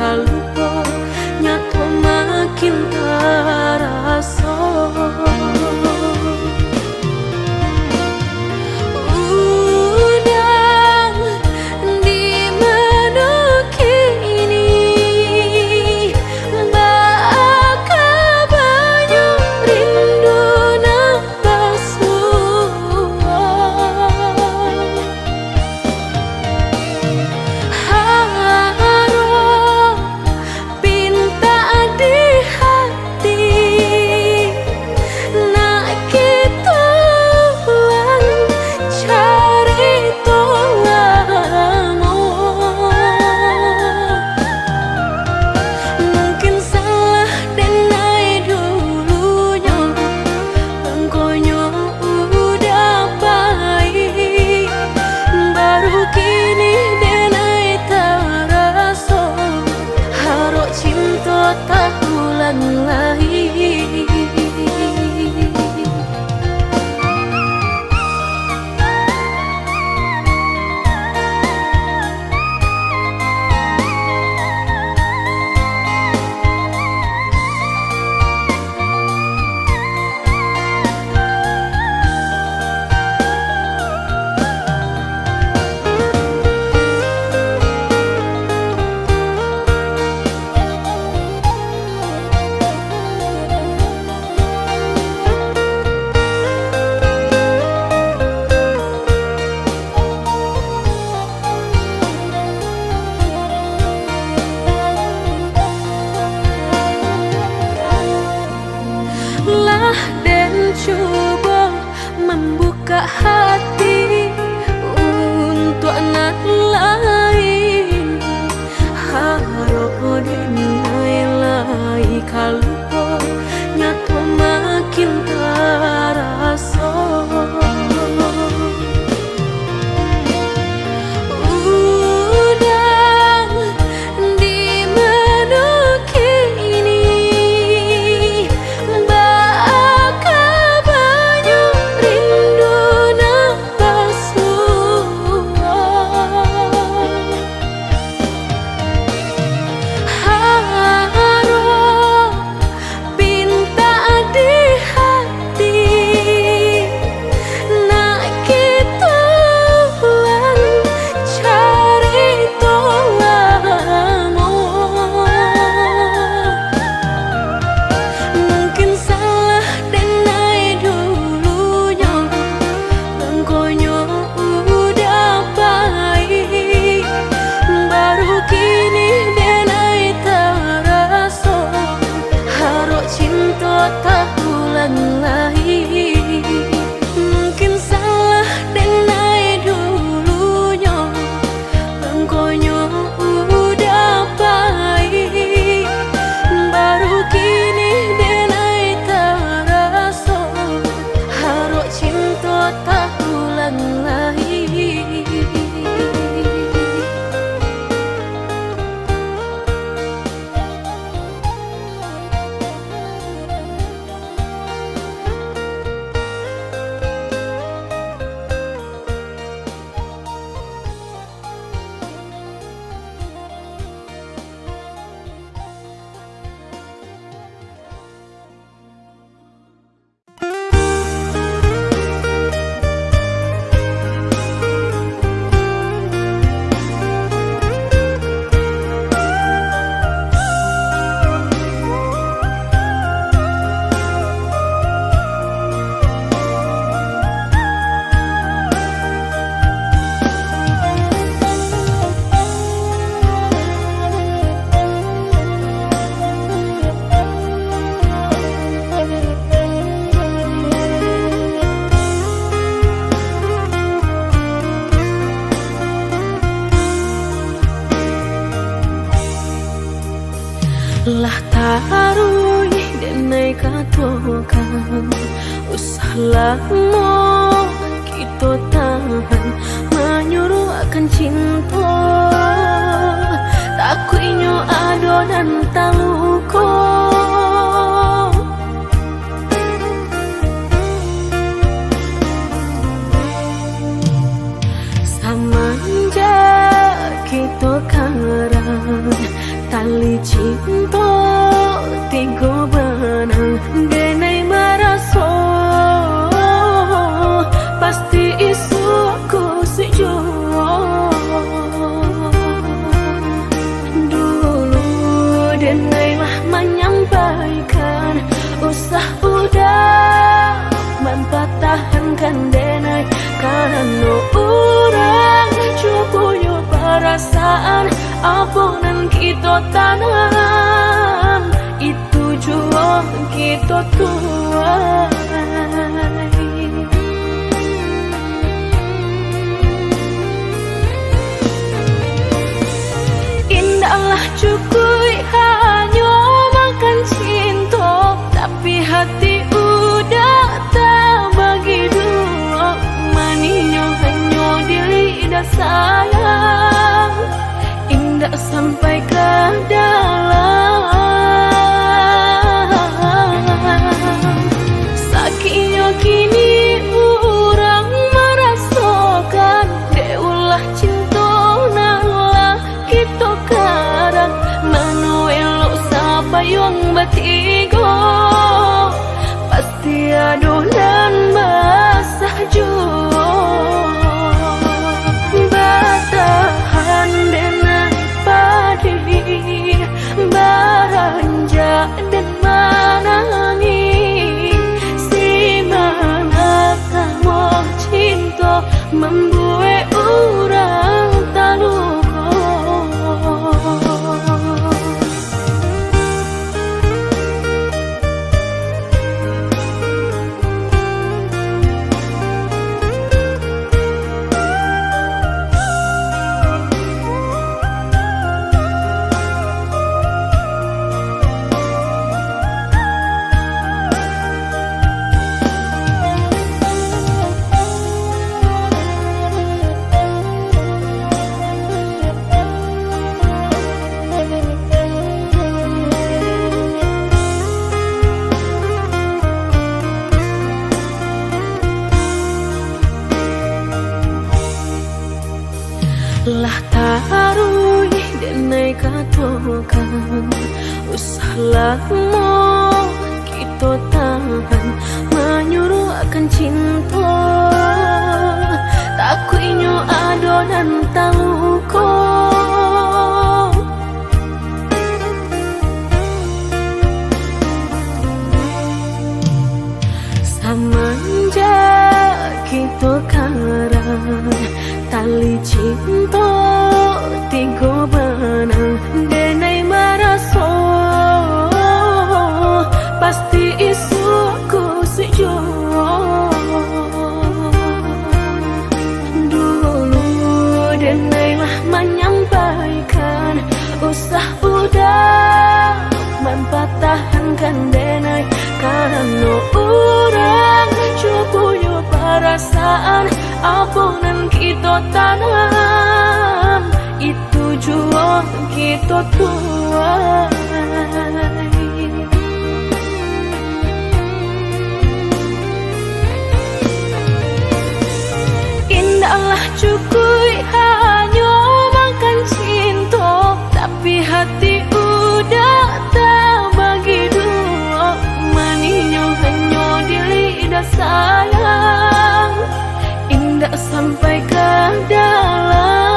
kalupa nyato makin terasa. Dan coba membuka hati untuk anak lain, harap dinilai kalau nyato makin terasa. Lah tarui denai katokan usah lama kita tahan menyuruh akan cinta takuinyo ado dan taluko samanja kita karang cinta tiga benang denai maraso pasti isuku sejo. Dulu denai lah menyampaikan usah udah mempatahankan denai karena orang cukup perasaan apunan kita tanam itu jua kita tuai. Indahlah cukup hanya makan cinta tapi hati udah tak bagi dua maninya hanya di lidah sayang indah sampai ke dalam sakitnya kini orang merasakan deulah cinta nalah kita karang manuel siapa yang bertiga pasti aduh dan basah jua batahan dengan padi baranja dan manangi si mana kamu cinta membuat orang tak luka. Lah taruh denai katokan usahlah mau kita tahan menyuruh akan cinta takutnya adonan taluko samanja kita karang tali cinta tiga benang denai maraso pasti isuku sejo. Dulu denai lah menyampaikan usah udah mempatahankan denai karena orang cukup perasaan apunan kita tanam itu jua kita tuai. Indahlah cukup hanya makan cinta tapi hati udah tak bagi dua maninya hanya di lidah sayang indah sampai ke dalam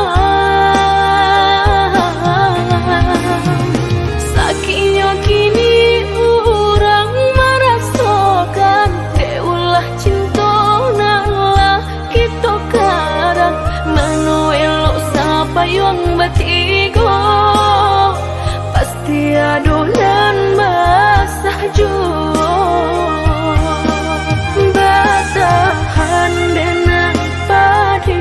sakitnya kini orang merasakan deulah cinta nalah kita karang manuel siapa yang bertiga pasti aduh dan basah jua batahan dengan padi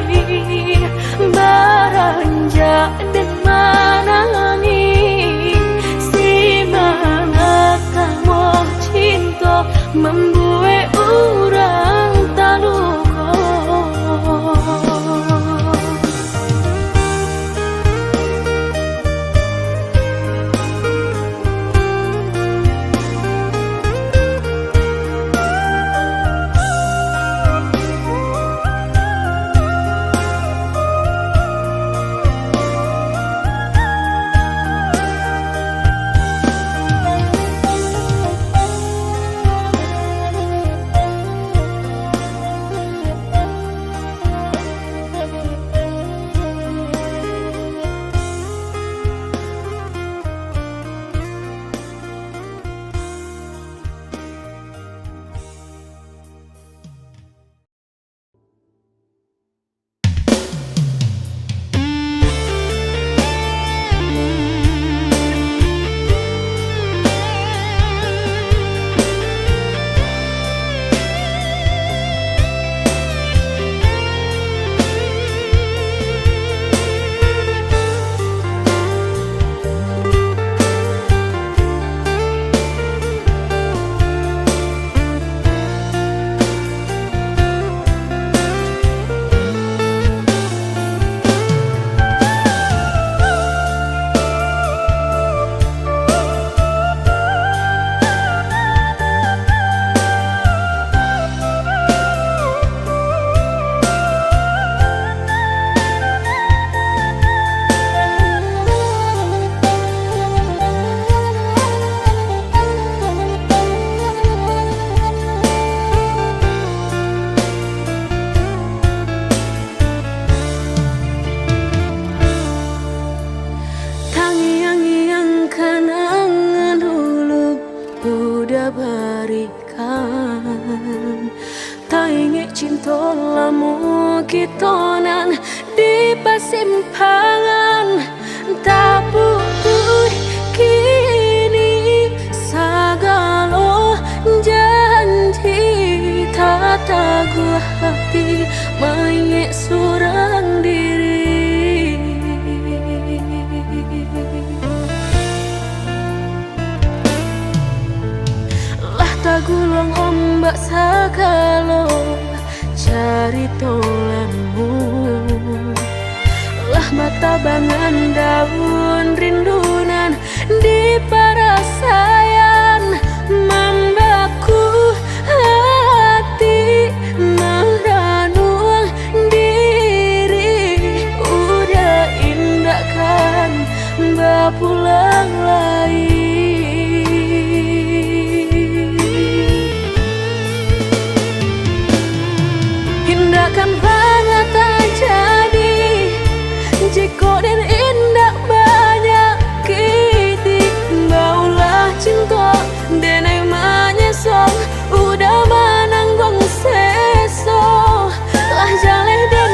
persimpangan tak butuh kini segala janji tak taguh hati mayek surang diri lah tagulung ombak segala cari tolamu lah mata bangan daun rindunan di parasayan membaku hati meranung diri udah indah kan bapulang lagi hindakan banget terjadi jika dan indah banyak kiti baulah cinta dan menyesal udah menanggung seso lah jaleh dan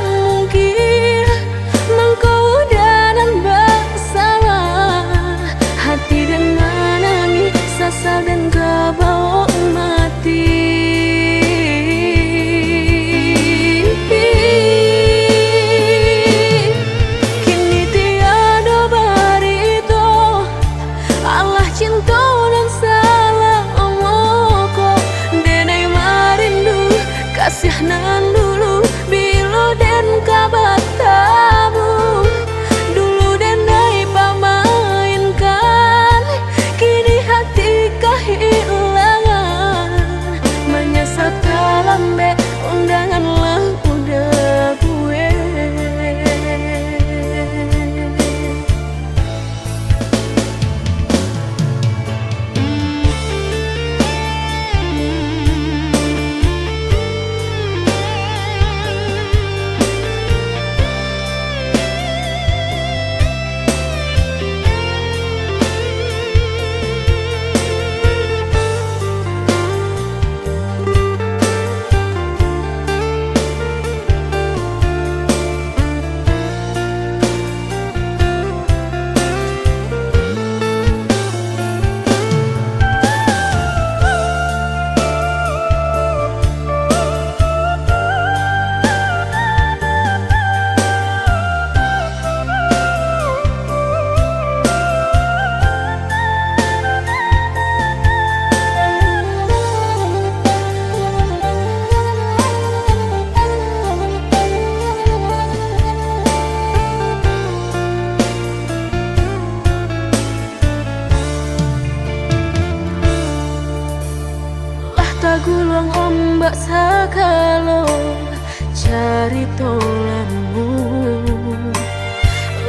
mungkin mengkau dan bersalah hati dan menangis sasal dan kebawa mati. Kasihanan dulu bilo dan kabar tamu dulu dan naik pamainkan kini hati kehilangan menyesal lambe undangan lah udah gue tagulung ombak segala cari tolamu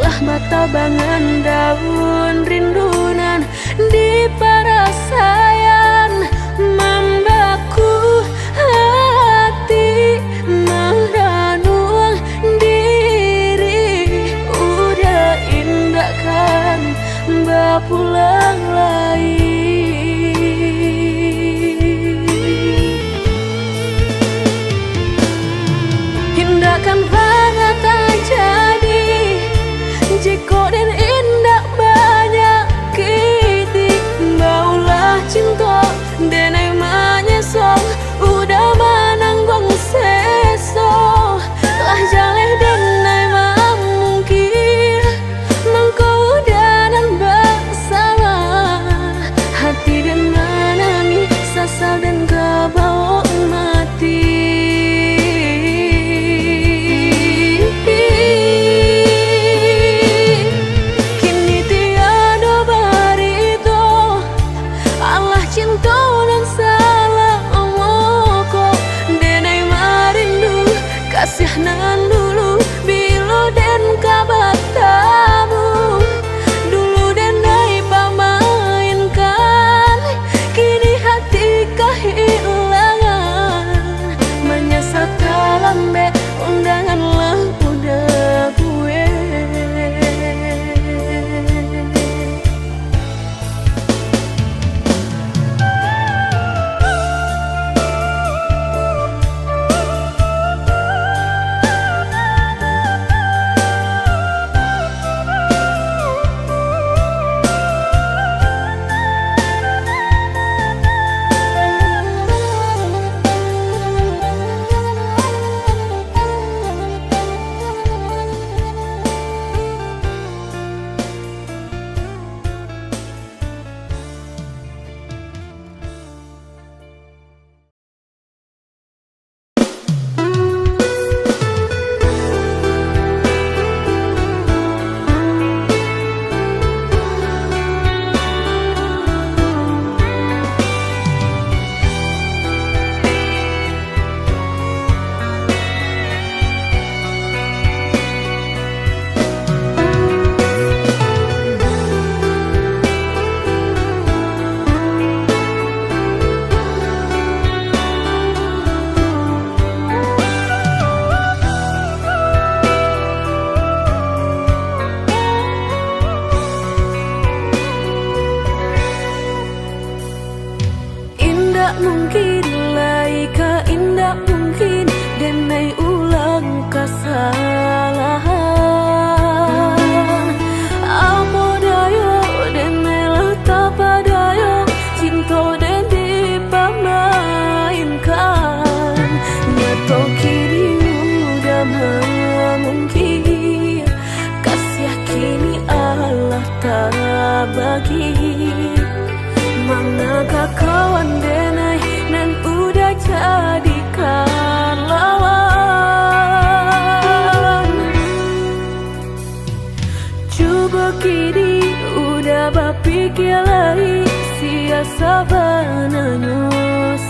lah mata bangan daun rindunan di parasayan membaku hati meranung diri udah indah kan bapulang lagi hindakan banget terjadi jika dan indah banyak kiti baulah cinta dan menyesal udah menanggung seso lah jaleh dan mungkin mengkau dan bersalah hati dan menangis sasal dan kebawa mati. Kasihanan dulu bilo dan kabar tamu dulu dan naik pamainkan kini hati kehilangan menyesal lambe undangan lah udah gue sabananyo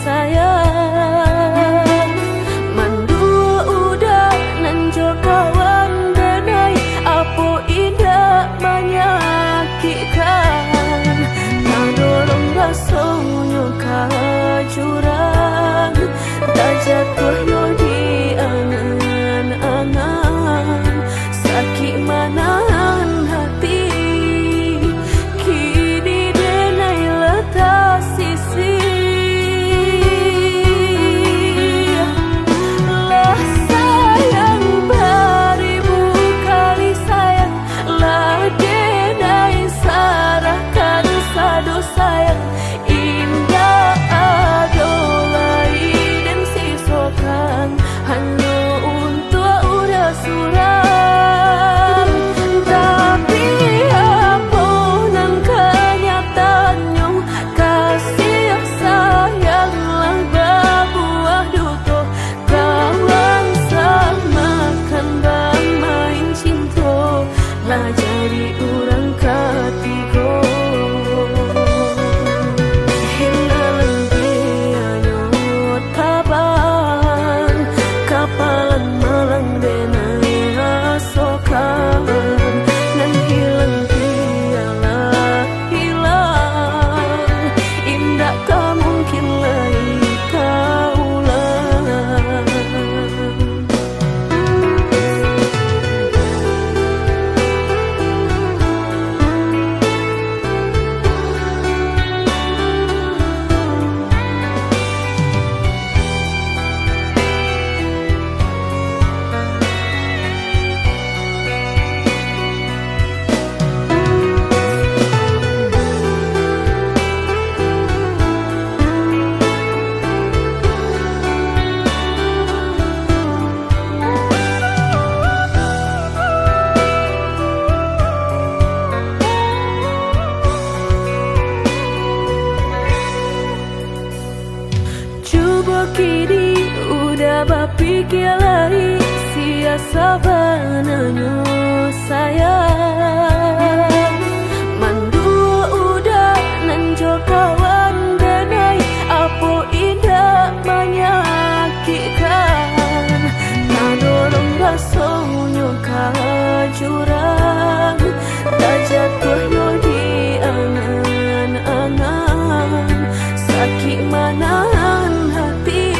sayang mandua udah nanjo kawan denai apo indah menyakitkan nadorong basonyo kajurang tak jatuh yo di angan-angan sakit manahan hati kini denai letak sisi lah sayang beribu kali sayang lah denai sarahkan sadu sayang indah adolai dan sisokan hanya untuk udah suram tapi apunan kenyataannya kasih sayanglah berbuah duto kawan samakan bermain cinta lah jadi orang ketiga hinggalan dia nyot kaban kapalan malang denai asokan nan hilang tialah hilang indah tak mungkin lagi kaulang. Coba kini udah berpikir lagi sia sabananyo sayang mandua udah nanjo kawan denai apo indah menyakitkan nadorong basonyo kajurang tak jatuh yo di angan-angan sakit manahan hati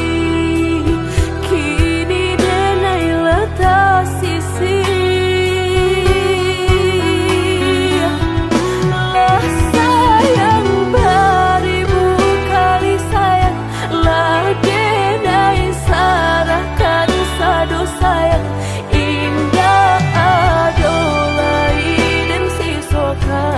kini denai letak sisi lah sayang beribu kali sayang lah denai sarahkan sadu sayang indah adolai dan sisokan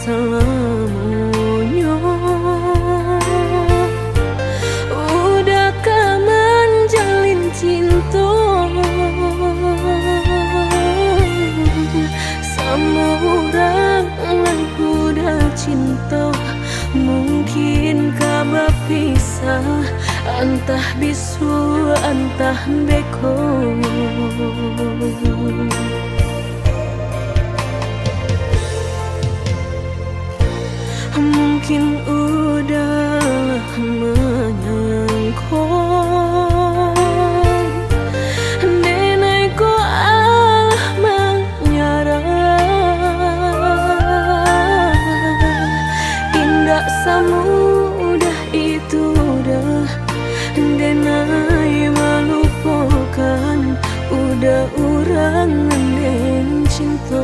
selamanya. Udahkah menjalin cinta sama orang yang udah cinta? Mungkinkah berpisah, entah bisu entah beko. Mungkin udah menyangka nenekku Allah menyerah. Indah semudah itu dah denai melupakan. Udah orang yang cinta.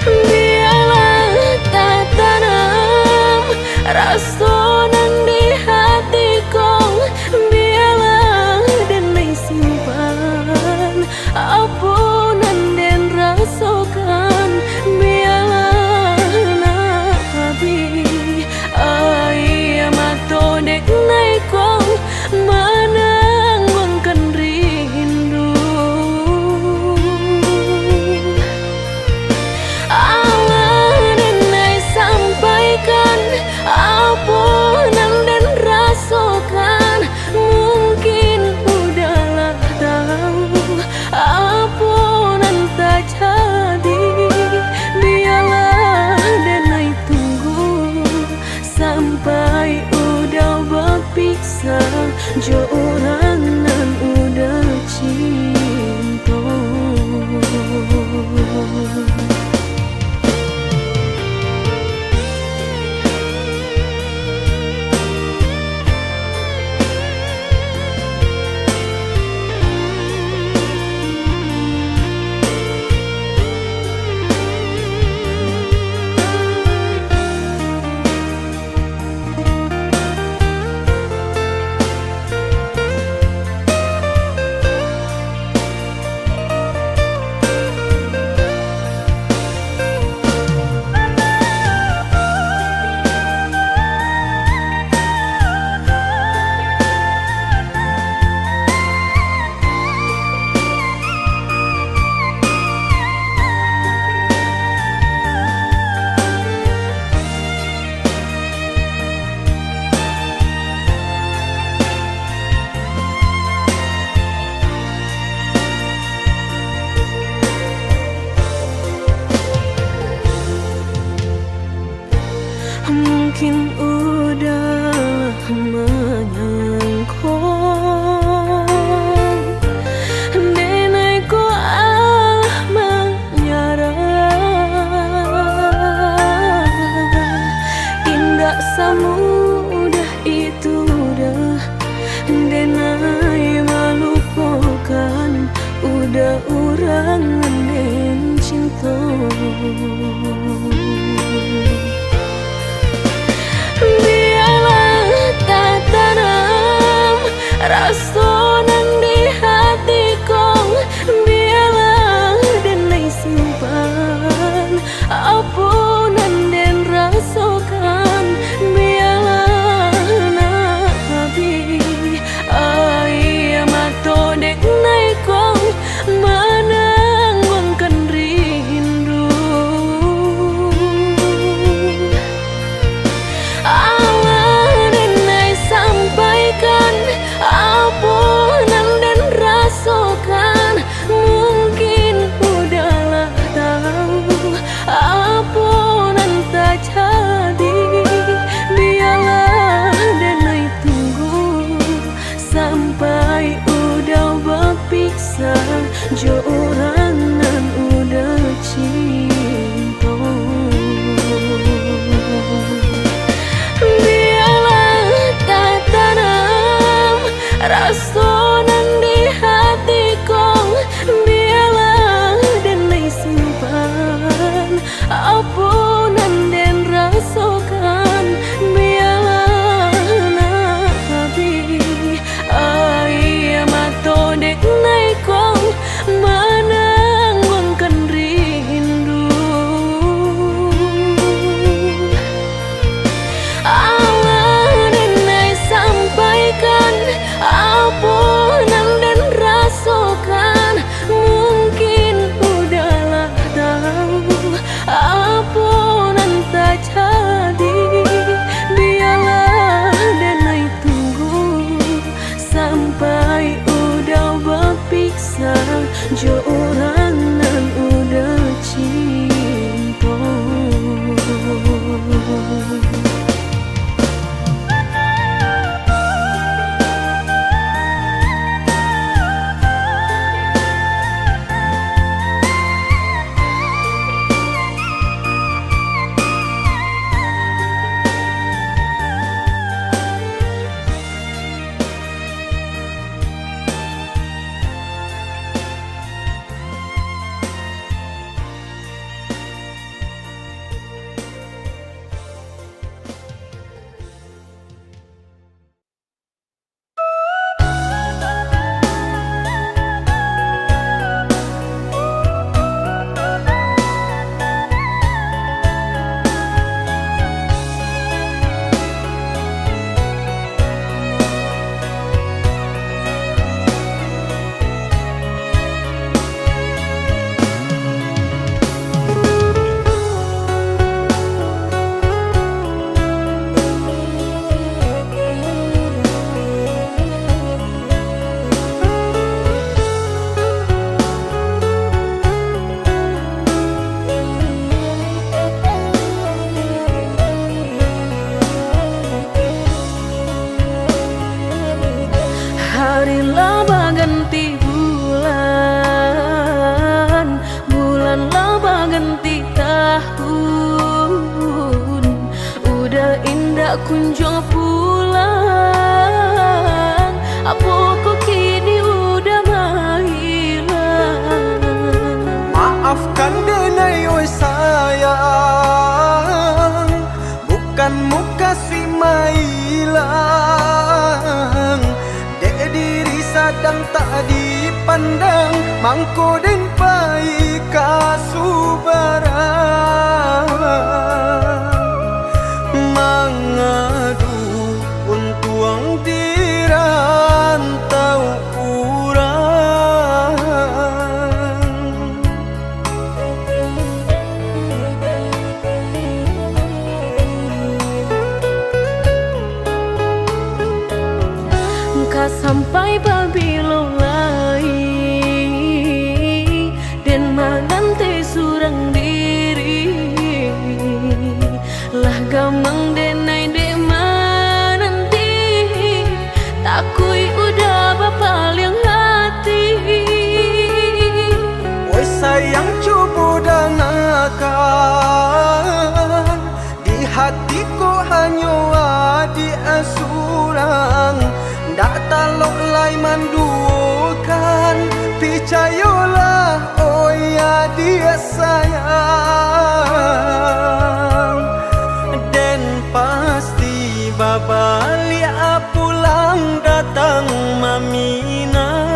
Biarlah tak tanam rasa nang di hatiku. Biarlah denai simpan apunan den rasakan. Biarlah nak habis air mata dek naikku menangguhkan rindu. Apunan dan rasakan. Mungkin udahlah tahu apunan tak jadi. Biarlah denai tunggu sampai udah berpisah. Jo orang nan udah cinta. Mungkin udah menyangka nenekku Allah menyerah. Indah semudah itu dah denai melupakan. Udah orang yang cinta. Biarlah tak tanam rasa nang di hatiku. Biarlah denai simpan apunan den rasakan. Biarlah nak habis air mata dek naikku menangguhkan rindu. Allah denai sampaikan apa kunjung pulang, apoku kini udah menghilang. Maafkan denai oi sayang, bukan muka si mailang. Dek diri sadang tak dipandang, mangko den pai kasubarang. Mangadu untuang dirantau urang. Ka sampai babilo lai den magante surang diri, lah gamang denai de nanti takui udah bapaling hati. Oi sayang coba dengarkan, di hatiku hanya adi asurang. Ndak talok lai mandukan, percayalah oh ya dia sayang. Dan pasti babali pulang datang mamina.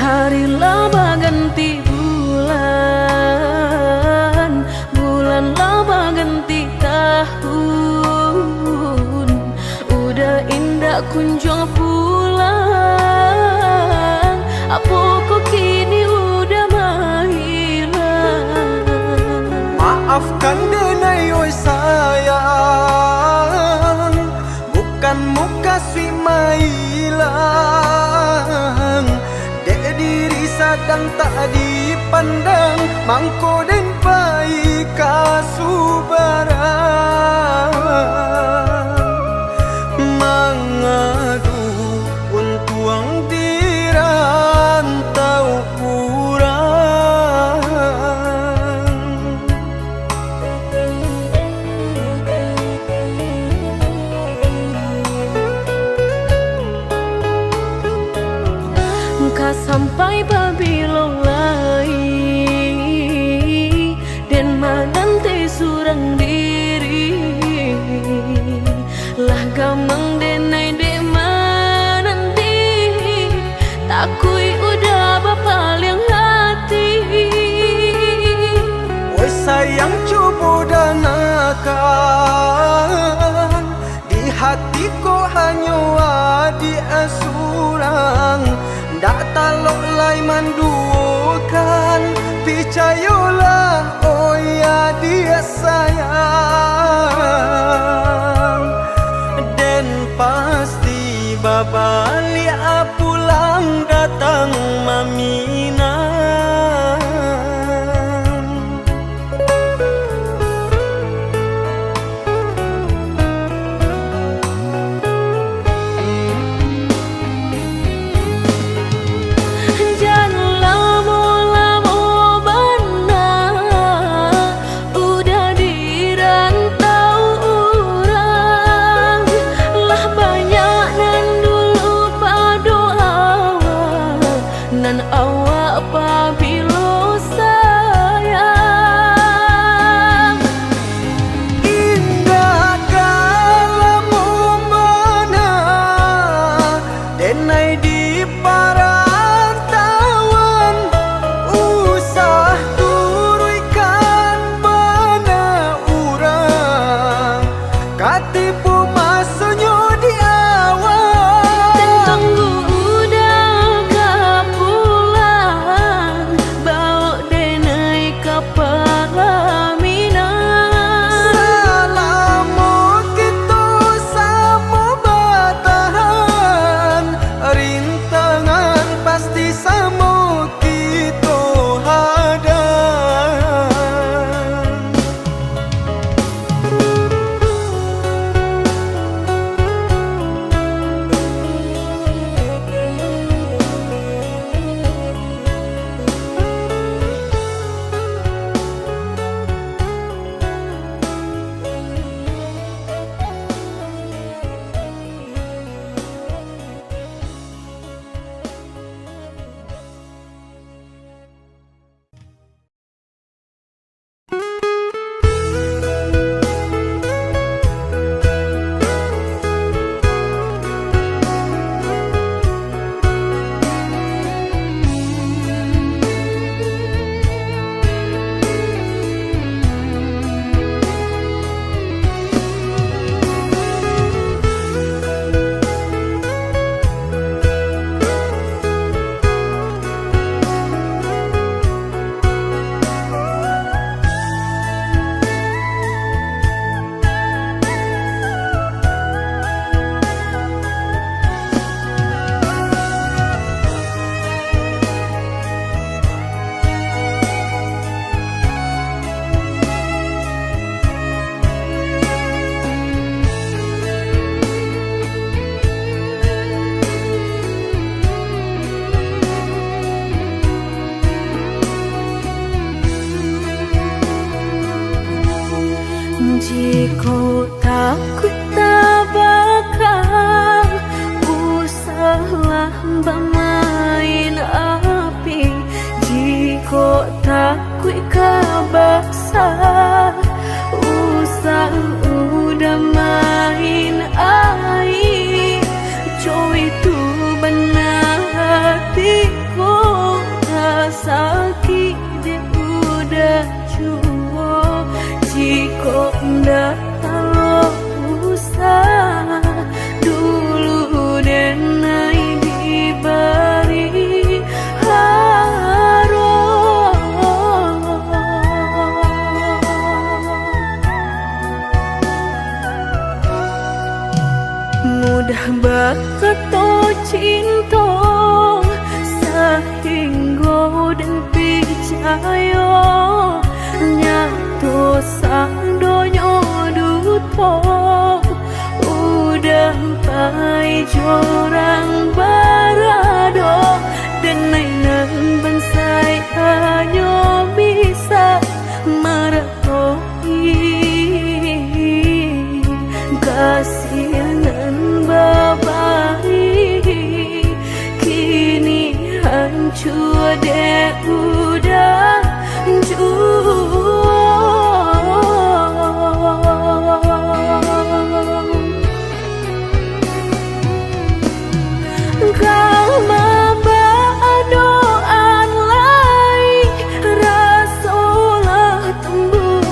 Hari laba ganti bulan, bulan laba ganti tahun. Udah indah kunjung pulang, apoku kini udah menghilang. Maafkan denai oi sayang, bukan muka si mailang. Dek diri sadang tak dipandang, mangko den pai kasubarang. Mangadu untuang dirantau urang. Ka sampai babilo lai den magante surang diri, lah gamang denai de nanti takui udah bapaling hati. yang cubu dan akan di hatiku hanya adi asurang dak talok lai mandukan picayolah oh ya dia sayang dan pasti babali pulang datang mamina. Nan awak apabila sayang indah kalamu mana denai di parantauan usah turuikan bana urang katipu masonyo di awal dan tunggu jika takut tak bakal usahlah bermain api jika takut kabasa usah udah main air coy itu benar hatiku tak sakit dia udah cuo jika ndak kalau usah dulu denai diberi harum mudah bakato cinta sehingga dan percaya nyatu sang donyo duto udah pai jorang barado dan mainan bensai hanya bisa meratoi kasihanan babai kini hancur deh udah Rasulah tembus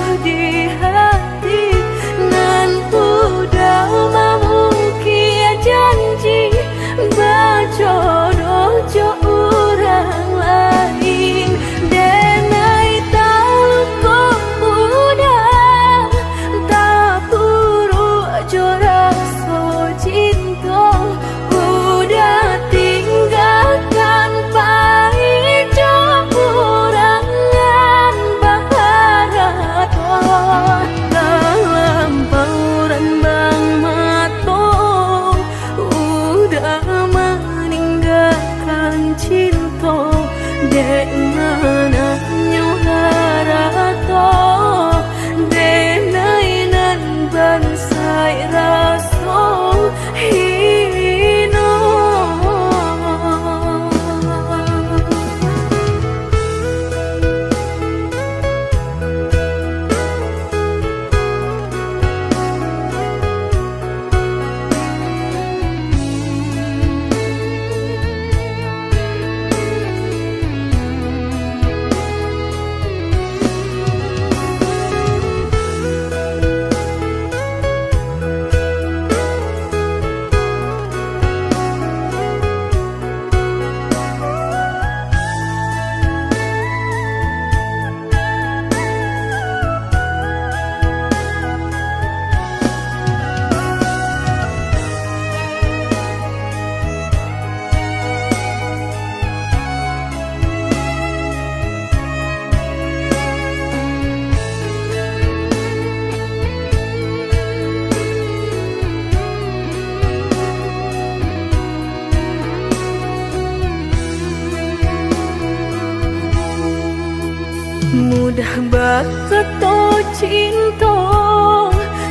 Bakato cinta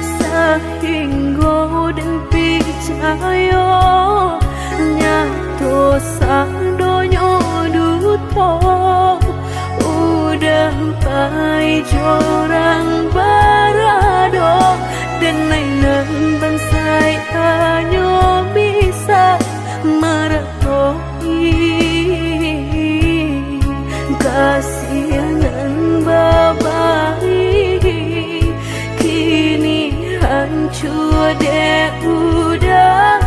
sehingga dan percaya nyato sandonyo duto udah pai jorang barado dan nainan bansai hanya bisa meretoi kasihanan babai kini hancur deh udah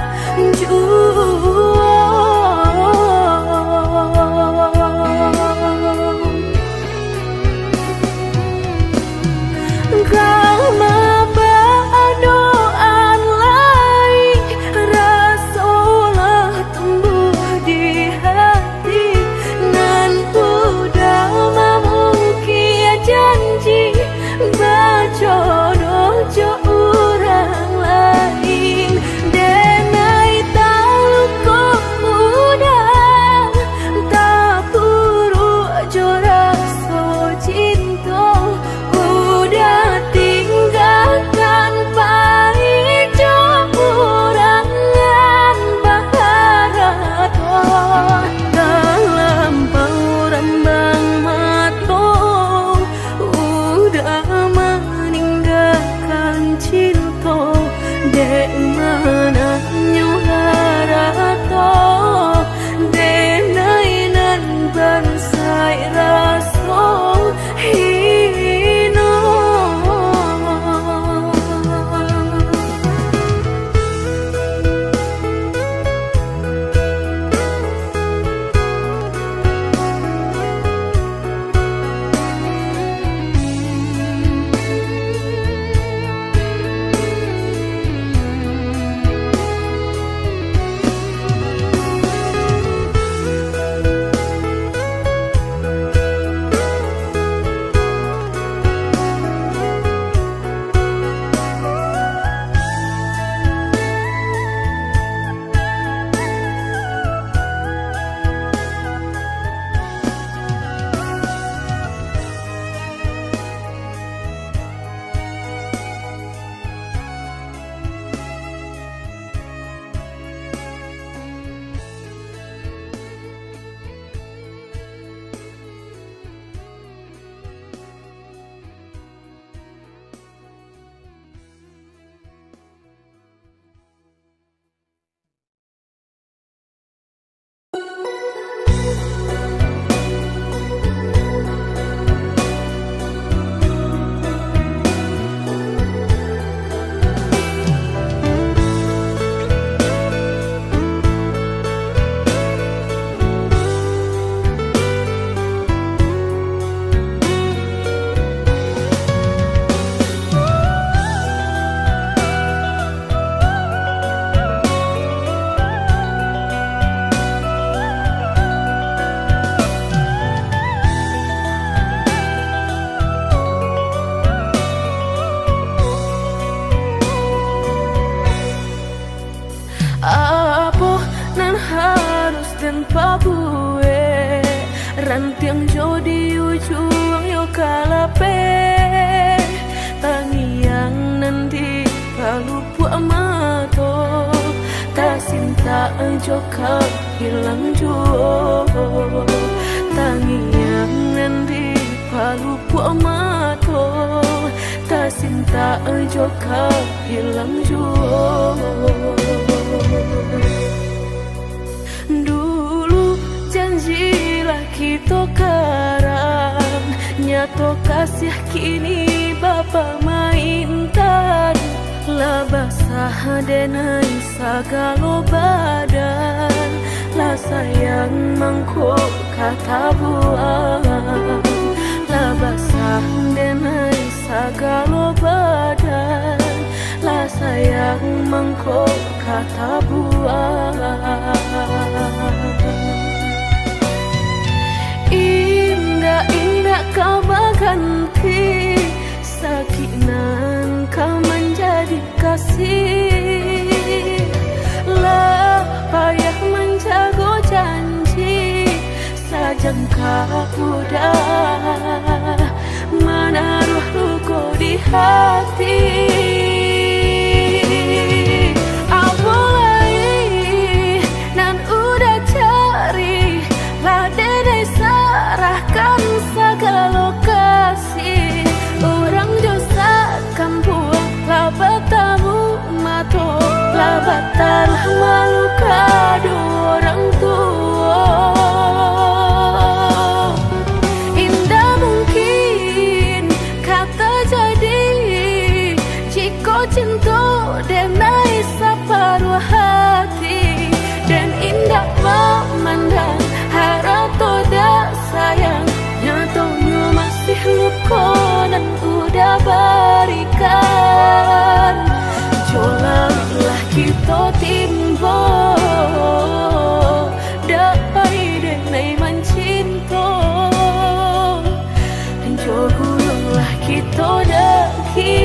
rantiang jo di ujung yo kalape tangiang nanti kalau buat mato tak cinta jo hilang jo tangiang nanti kalau buat mato tak cinta jo hilang jo. Janjilah kita karang nyato kasih kini Bapa mainkan lah basah denai sagalo badan lah sayang mangkok kata buang lah basah denai sagalo badan lah sayang mangkok kata buang. Indah-indah kau berganti sakinan kau menjadi kasih lah payah menjaga janji sajangka udah hati. Awalai nan udah cari lah dede serahkan segala lokasi. Orang josakan buah lah bertamu mato lah batal malu kado orang tua. Indah mungkin kata jadi jika cinta denai separuh hati. Dan indah memandang harap toda sayang nyatanya masih luka dan udah berikan. Jolalah kita timbo dapai denai mencinta. Dan jogulah kita daki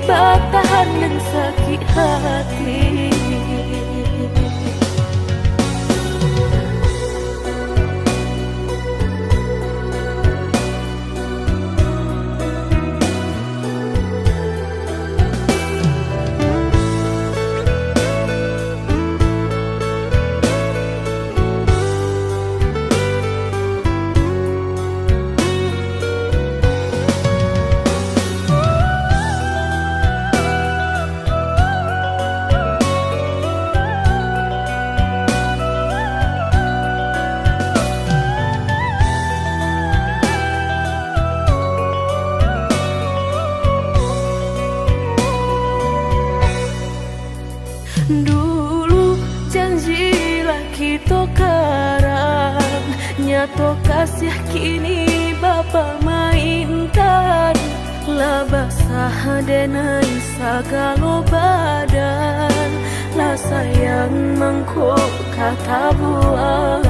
bertahan dan sakit hati. Dulu janjilah kita karang, nyato kasih kini bapa mainkan. Lah basah denai segala badan, lah sayang mangkok kata buang.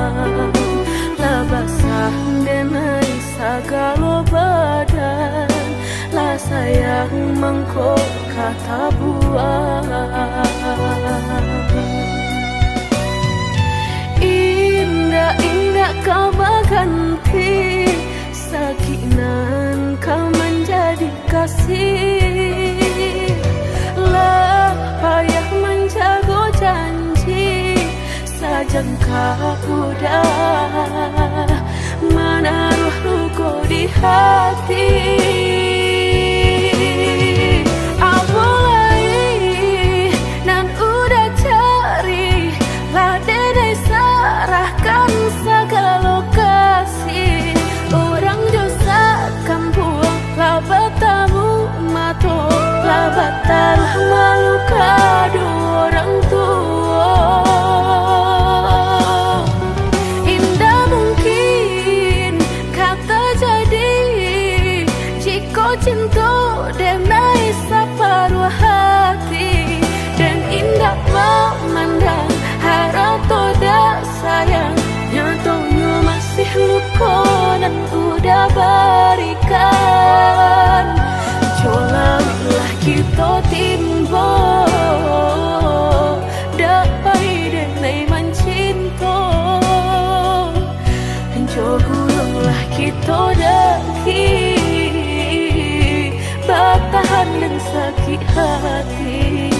Lah basah denai segala badan, lah sayang mangkok kata buang. Indah-indah kau berganti, sakinan kau menjadi kasih. Lah payah menjaga janji, sajangka udah menaruh luka di hati. Serahkan segala lokasi. Orang josakan buang lah bertamu mato lah batal malu kado orang tua. Indah mungkin kata jadi jika cinta denai separuh hati. Dan indah memandang harap toda sayang nyatanya masih luka dan udah berikan. Jolalah kita timbo dapai denai mencinta. Dan jogulah kita daki bertahan dan sakit hati.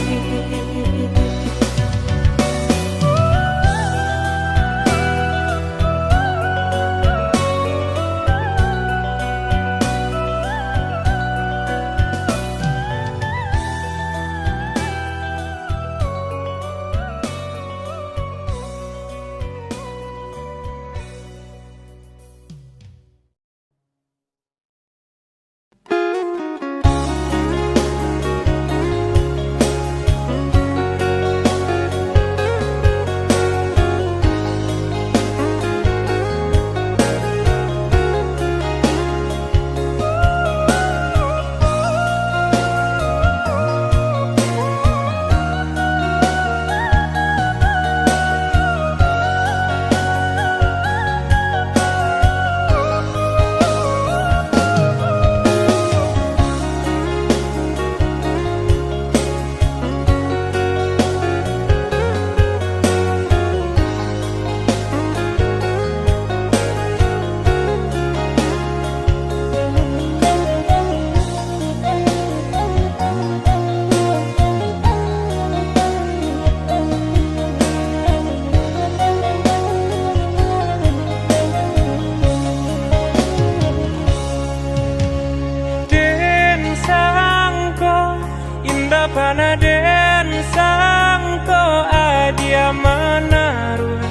mana den sangko adia menaruh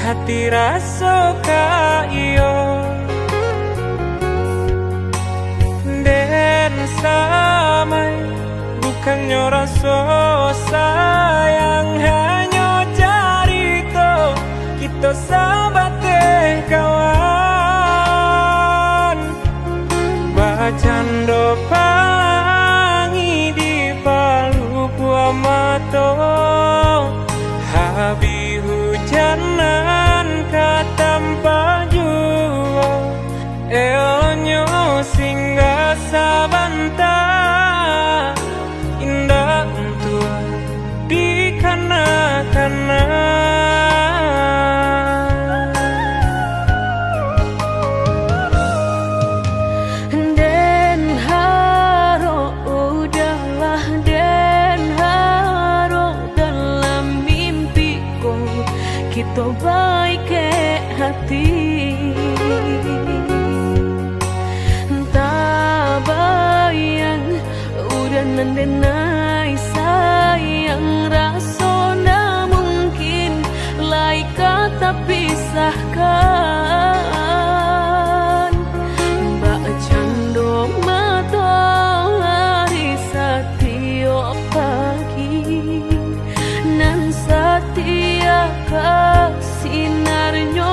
hati rasa ka iyo den samai bukannya rasa sayang hanya carito kita sahabat kawan bacando pangi di palu buah mato habi hujanan katampa jua elonyo singgah sabanta indah tua di kana-kana kita baik ke hati tak bayang udah nandenai sayang rasa na mungkin lai kata pisahkan mbak cando mata hari setiap pagi nan setia sinarnya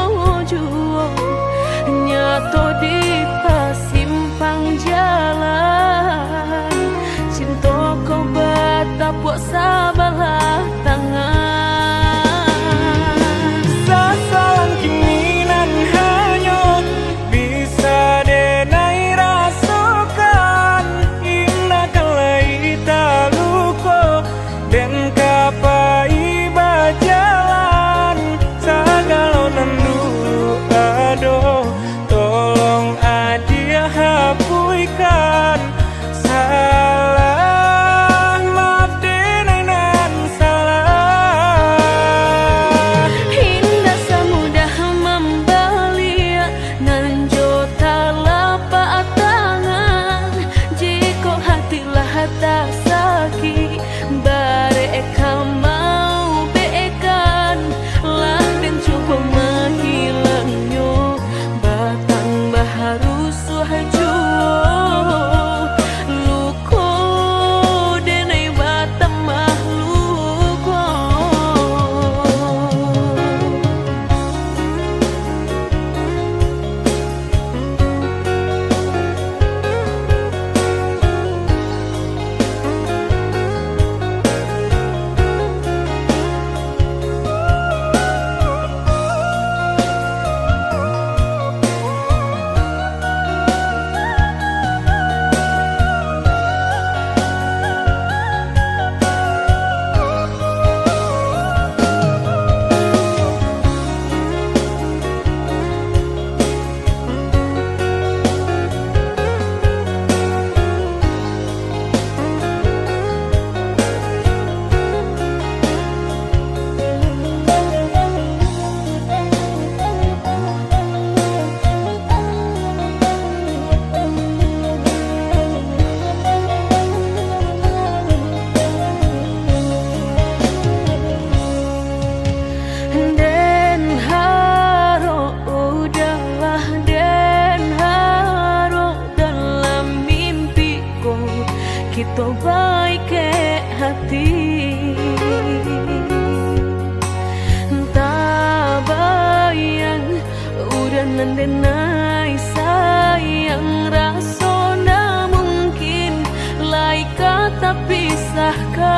jua nyato di pasimpang jalan cinta kau batapuk sabalah tangan sasalan kiminan hanyut bisa denai rasakan indah kalai taluko dan kapai bajalan sagalo nandu aduh tolong adia hapuikan salah maaf denai nan salah indah semudah membelia nan jota lapak tangan jika hatilah tak sakit bareka mau bekan lah dan coba menghilangnya batang baharu suhajo luko denai batang mahluko kita baik ke hati tak bayang udah nandenai sayang rasa na mungkin lai kata pisahkan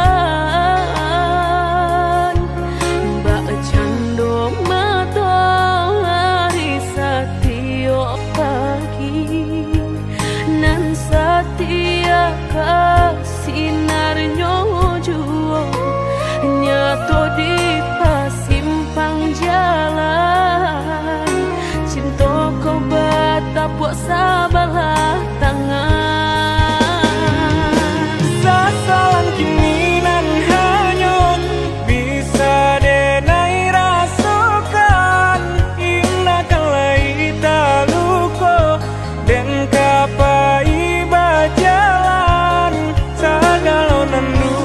mbak cando mata hari setiap pagi nan setia sinarnya jua nyato di pasimpang jalan cinta kau batapuk sabalah tangan sasalan kiminan hanyut bisa denai rasakan indah kalai taluko dan kapai bajalan sagalo nandu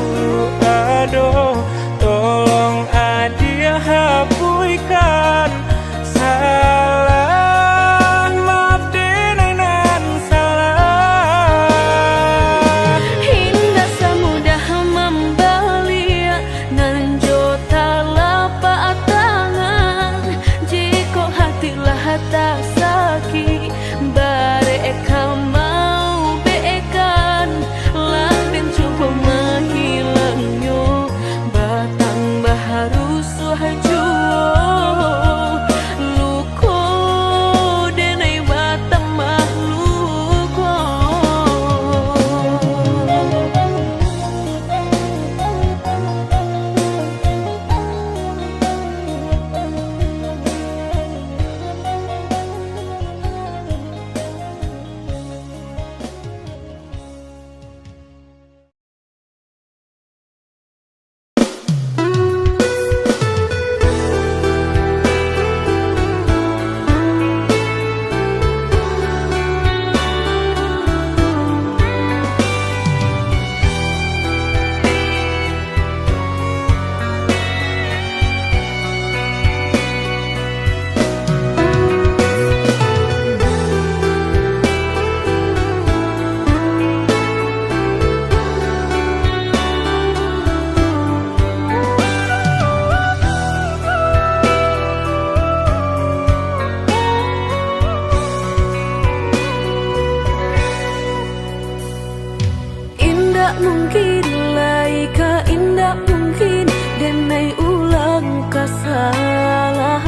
mungkin lai ka indak mungkin denai ulang kesalahan.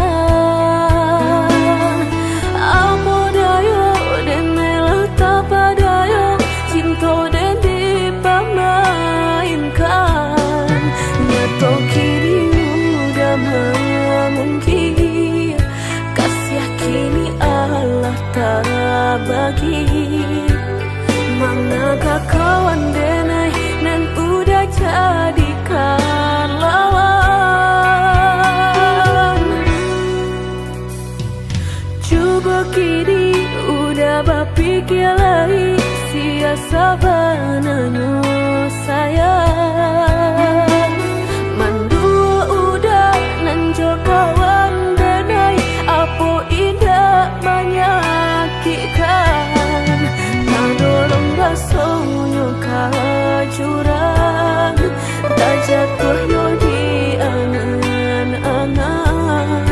Apa dayo denai letak padayo cinta den dipamainkan. Nyato kini udah memungkir kasih kini Allah tak bagi. Manakah kawan denai nan udah jadikan lawan. Coba kini udah berpikir lagi siasa bananyo sayang. Mandua udah nanjo kawan denai apa indah menyakitkan. Tadolong basonyo jurang tak jatuh yo di angan-angan.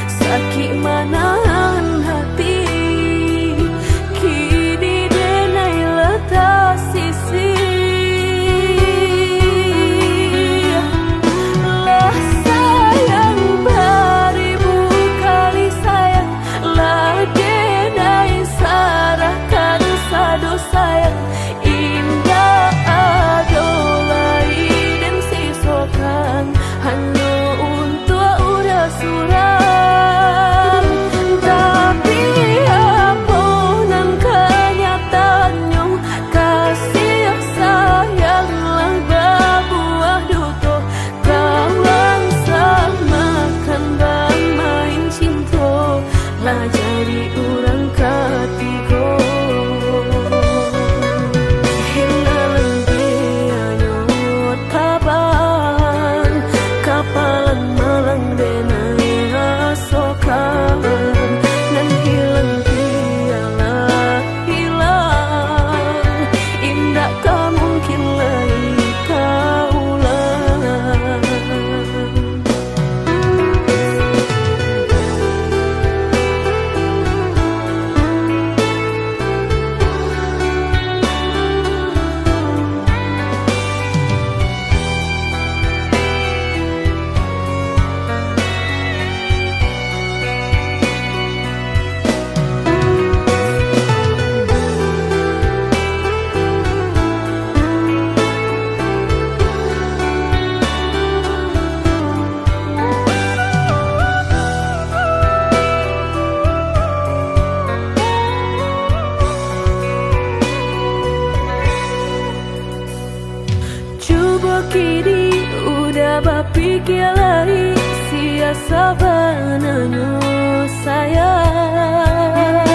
Sakit manahan hati kini denai letak sisi. Lah sayang beribu kali sayang, lah denai sarahkan sadu sayang. Indah adolai dan sisokan hanya untuk udah suram. Tapi apunan kenyataannya kasih sayanglah berbuah duto. Kawan samakan bang main cinta lah jadi orang ketiga. Hilang dia taban kapalan malang denai asokan. Dan hilang dia lah hilang indah tak mungkin lagi kaulang. Coba kini udah berpikir lagi siasa bananyo sayang.